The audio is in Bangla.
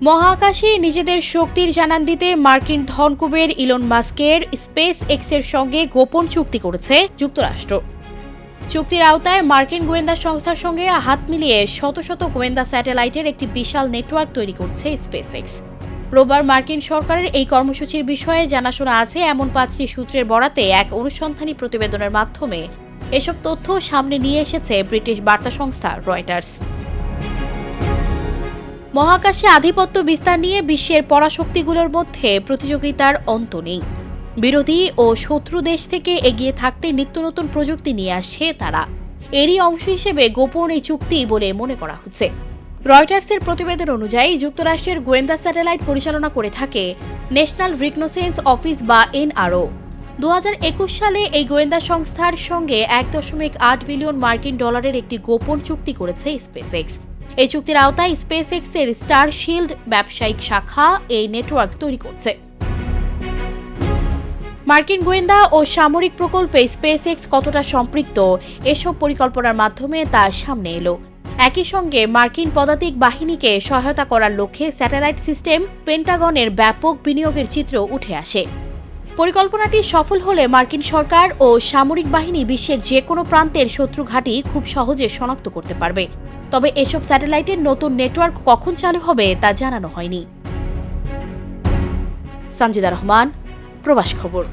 মহাকাশে নিজেদের শক্তির জানান দিতে মার্কিন ধনকুবের ইলন মাস্কের স্পেস এক্সের সঙ্গে গোপন চুক্তি করেছে যুক্তরাষ্ট্র। চুক্তির আওতায় মার্কিন গোয়েন্দা সংস্থার সঙ্গে হাত মিলিয়ে শত শত গোয়েন্দা স্যাটেলাইটের একটি বিশাল নেটওয়ার্ক তৈরি করছে স্পেস এক্স। রোববার মার্কিন সরকারের এই কর্মসূচির বিষয়ে জানাশোনা আছে এমন 5টি সূত্রের বরাতে এক অনুসন্ধানী প্রতিবেদনের মাধ্যমে এসব তথ্য সামনে নিয়ে এসেছে ব্রিটিশ বার্তা সংস্থা রয়টার্স। মহাকাশে আধিপত্য বিস্তার নিয়ে বিশ্বের পরাশক্তিগুলোর মধ্যে প্রতিযোগিতার অন্ত নেই। বিরোধী ও শত্রু দেশ থেকে এগিয়ে থাকতে নিত্য নতুন প্রযুক্তি নিয়ে আসছে তারা। এরই অংশ হিসেবে গোপন এই চুক্তি বলে মনে করা হচ্ছে। রয়টার্সের প্রতিবেদন অনুযায়ী যুক্তরাষ্ট্রের গোয়েন্দা স্যাটেলাইট পরিচালনা করে থাকে ন্যাশনাল রিকনোসেন্স অফিস বা এনআরও। 2021 সালে এই গোয়েন্দা সংস্থার সঙ্গে 1.8 বিলিয়ন মার্কিন ডলারের একটি গোপন চুক্তি করেছে স্পেস এক্স। এই চুক্তির আওতায় স্পেস এক্সের স্টার শিল্ড ব্যবসায়িক শাখা এই নেটওয়ার্ক তৈরি করছে। মার্কিন গোয়েন্দা ও সামরিক প্রকল্পে স্পেস এক্স কতটা সম্পৃক্ত এসব পরিকল্পনার মাধ্যমে তা সামনে এলো। একই সঙ্গে মার্কিন পদাতিক বাহিনীকে সহায়তা করার লক্ষ্যে স্যাটেলাইট সিস্টেম পেন্টাগনের ব্যাপক বিনিয়োগের চিত্র উঠে আসে। পরিকল্পনাটি সফল হলে মার্কিন সরকার ও সামরিক বাহিনী বিশ্বের যে কোনো প্রান্তের শত্রু ঘাঁটি খুব সহজে শনাক্ত করতে পারবে। তবে এসব স্যাটেলাইটের নতুন নেটওয়ার্ক কখন চালু হবে তা জানানো হয়নি। সামজিদা রহমান, প্রবাস খবর।